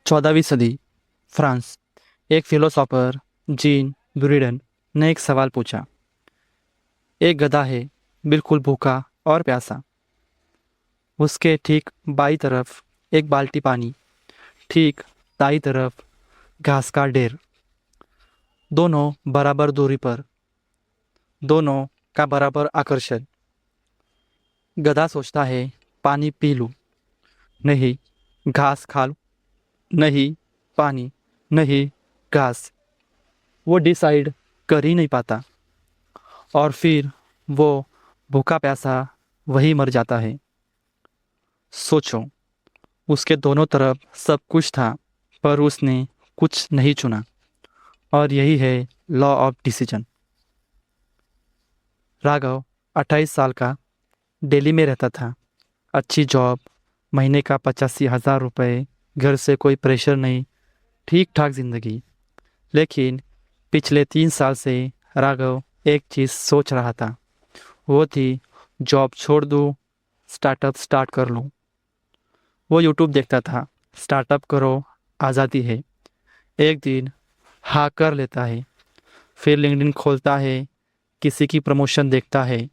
14वीं सदी फ्रांस। एक philosopher gene ब्यूरिडन ने एक सवाल पूछा। एक गधा है, बिल्कुल भूखा और प्यासा। उसके ठीक बाई तरफ एक बाल्टी पानी, ठीक दाई तरफ घास का ढेर। दोनों बराबर दूरी पर, दोनों का बराबर आकर्षण। गधा सोचता है पानी पी लूं, नहीं घास खा लूं, नहीं पानी, नहीं घास। वो डिसाइड कर ही नहीं पाता और फिर वो भूखा प्यासा वही मर जाता है। सोचो, उसके दोनों तरफ सब कुछ था पर उसने कुछ नहीं चुना। और यही है लॉ ऑफ डिसीजन। राघव 28 साल का, दिल्ली में रहता था। अच्छी जॉब, महीने का 85,000 रुपये, घर से कोई प्रेशर नहीं, ठीक ठाक जिंदगी। लेकिन पिछले 3 साल से राघव एक चीज़ सोच रहा था। वो थी जॉब छोड़ दूँ, स्टार्टअप स्टार्ट कर लूँ। वो यूट्यूब देखता था, स्टार्टअप करो, आज़ादी है। एक दिन हाँ कर लेता है, फिर लिंक्डइन खोलता है, किसी की प्रमोशन देखता है,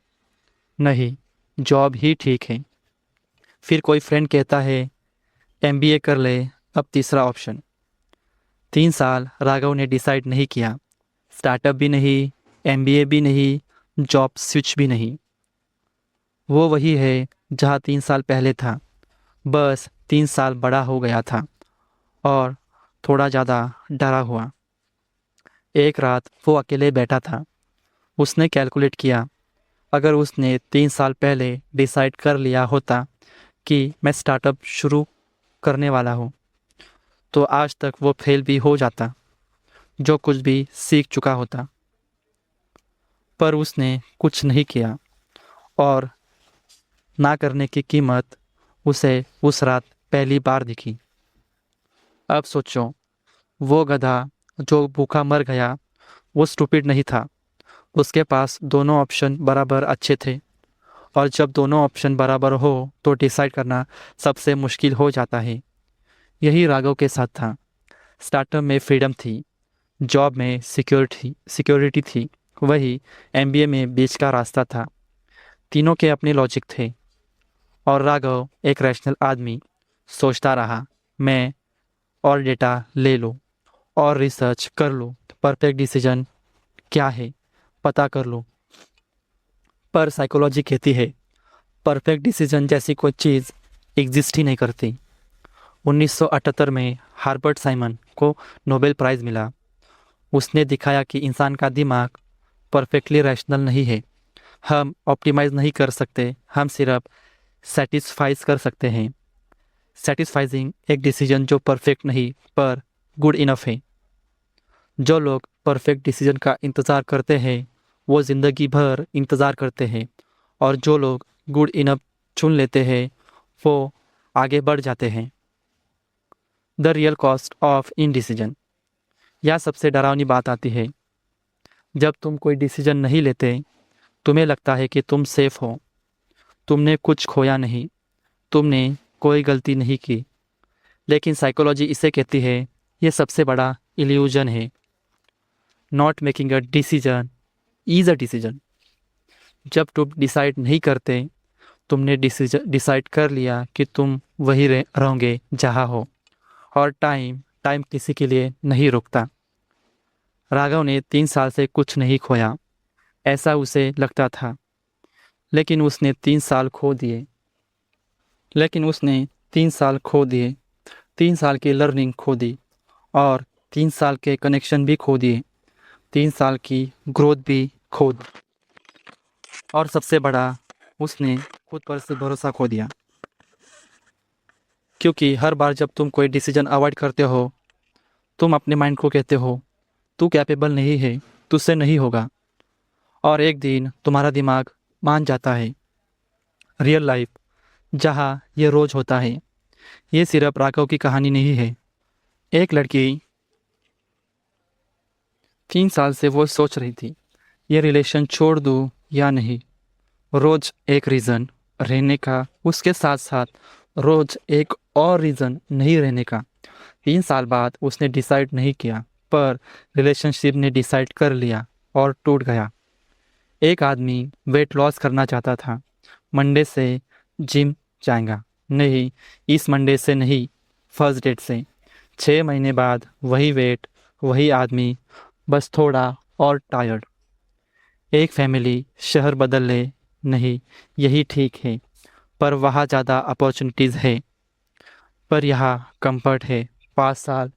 नहीं जॉब ही ठीक है। फिर कोई फ्रेंड कहता है एमबीए कर ले, अब तीसरा ऑप्शन। 3 साल राघव ने डिसाइड नहीं किया, स्टार्टअप भी नहीं, एमबीए भी नहीं, जॉब स्विच भी नहीं। वो वही है जहाँ 3 साल पहले था, बस 3 साल बड़ा हो गया था और थोड़ा ज़्यादा डरा हुआ। एक रात वो अकेले बैठा था। उसने कैलकुलेट किया, अगर उसने 3 साल पहले डिसाइड कर लिया होता कि मैं स्टार्टअप शुरू करने वाला हूँ, तो आज तक वो फेल भी हो जाता, जो कुछ भी सीख चुका होता। पर उसने कुछ नहीं किया और ना करने की कीमत उसे उस रात पहली बार दिखी। अब सोचो, वो गधा जो भूखा मर गया, वो स्टूपिड नहीं था। उसके पास दोनों ऑप्शन बराबर अच्छे थे। और जब दोनों ऑप्शन बराबर हो तो डिसाइड करना सबसे मुश्किल हो जाता है। यही राघव के साथ था। स्टार्टअप में फ्रीडम थी, जॉब में सिक्योरिटी थी, वही एमबीए में बीच का रास्ता था। तीनों के अपने लॉजिक थे। और राघव एक रैशनल आदमी सोचता रहा, मैं और डेटा ले लो और रिसर्च कर लो, परफेक्ट डिसीजन क्या है पता कर लो। पर साइकोलॉजी कहती है परफेक्ट डिसीजन जैसी कोई चीज़ एग्जिस्ट ही नहीं करती। 1978 में हार्बर्ट साइमन को नोबेल प्राइज़ मिला। उसने दिखाया कि इंसान का दिमाग परफेक्टली रैशनल नहीं है। हम ऑप्टिमाइज नहीं कर सकते, हम सिर्फ सेटिस्फाइज कर सकते हैं। सेटिस्फाइजिंग एक डिसीजन जो परफेक्ट नहीं पर गुड इनफ है। जो लोग परफेक्ट डिसीजन का इंतज़ार करते हैं वो ज़िंदगी भर इंतज़ार करते हैं, और जो लोग गुड इनफ चुन लेते हैं वो आगे बढ़ जाते हैं। The real cost of indecision. यह सबसे डरावनी बात आती है जब तुम कोई डिसीजन नहीं लेते। तुम्हें लगता है कि तुम सेफ हो, तुमने कुछ खोया नहीं, तुमने कोई गलती नहीं की। लेकिन साइकोलॉजी इसे कहती है ये सबसे बड़ा इल्यूजन है। Not making a decision is a decision. जब तुम डिसाइड नहीं करते, तुमने डिसाइड कर लिया कि तुम वही रहोगे जहाँ हो। और टाइम टाइम किसी के लिए नहीं रुकता। राघव ने 3 साल से कुछ नहीं खोया, ऐसा उसे लगता था। लेकिन उसने 3 साल खो दिए। लेकिन उसने 3 साल खो दिए। 3 साल की लर्निंग खो दी, और 3 साल के कनेक्शन भी खो दिए। 3 साल की ग्रोथ भी खो दी। और सबसे बड़ा, उसने खुद पर से भरोसा खो दिया। क्योंकि हर बार जब तुम कोई डिसीजन अवॉइड करते हो, तुम अपने माइंड को कहते हो तू कैपेबल नहीं है, तुझसे नहीं होगा। और एक दिन तुम्हारा दिमाग मान जाता है। रियल लाइफ जहाँ ये रोज होता है। ये सिर्फ राघव की कहानी नहीं है। एक लड़की 3 साल से वो सोच रही थी, ये रिलेशन छोड़ दूँ या नहीं। रोज एक रीज़न रहने का, उसके साथ साथ रोज एक और रीज़न नहीं रहने का। 3 साल बाद उसने डिसाइड नहीं किया, पर रिलेशनशिप ने डिसाइड कर लिया और टूट गया। एक आदमी वेट लॉस करना चाहता था, मंडे से जिम जाएगा। नहीं, इस मंडे से नहीं, फर्स्ट डेट से। 6 महीने बाद वही वेट, वही आदमी, बस थोड़ा और टायर्ड। एक फैमिली शहर बदल ले, नहीं, यही ठीक है, पर वहाँ ज़्यादा अपॉर्चुनिटीज़ है। पर यहाँ कंफर्ट है। 5 साल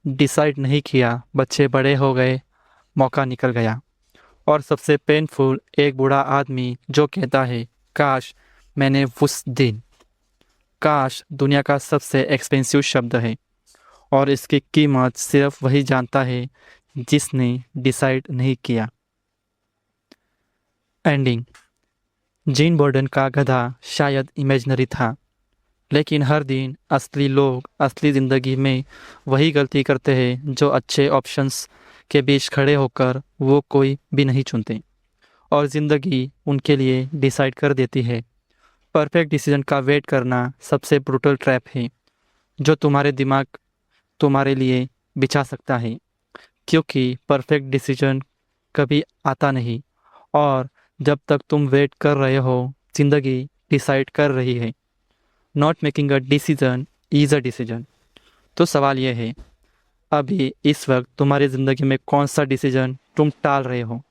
डिसाइड नहीं किया, बच्चे बड़े हो गए, मौका निकल गया। और सबसे पेनफुल, एक बूढ़ा आदमी जो कहता है, काश मैंने उस दिन। काश दुनिया का सबसे एक्सपेंसिव शब्द है, और इसकी कीमत सिर्फ वही जानता है जिसने डिसाइड नहीं किया। एंडिंग। जीन बॉर्डन का गधा शायद इमेजिनरी था, लेकिन हर दिन असली लोग असली ज़िंदगी में वही गलती करते हैं जो अच्छे ऑप्शंस के बीच खड़े होकर वो कोई भी नहीं चुनते, और ज़िंदगी उनके लिए डिसाइड कर देती है। परफेक्ट डिसीजन का वेट करना सबसे ब्रूटल ट्रैप है जो तुम्हारे दिमाग तुम्हारे लिए बिछा सकता है, क्योंकि परफेक्ट डिसीजन कभी आता नहीं, और जब तक तुम वेट कर रहे हो, ज़िंदगी डिसाइड कर रही है। Not making a decision is a decision. तो सवाल यह है, अभी इस वक्त तुम्हारी ज़िंदगी में कौन सा डिसीजन तुम टाल रहे हो?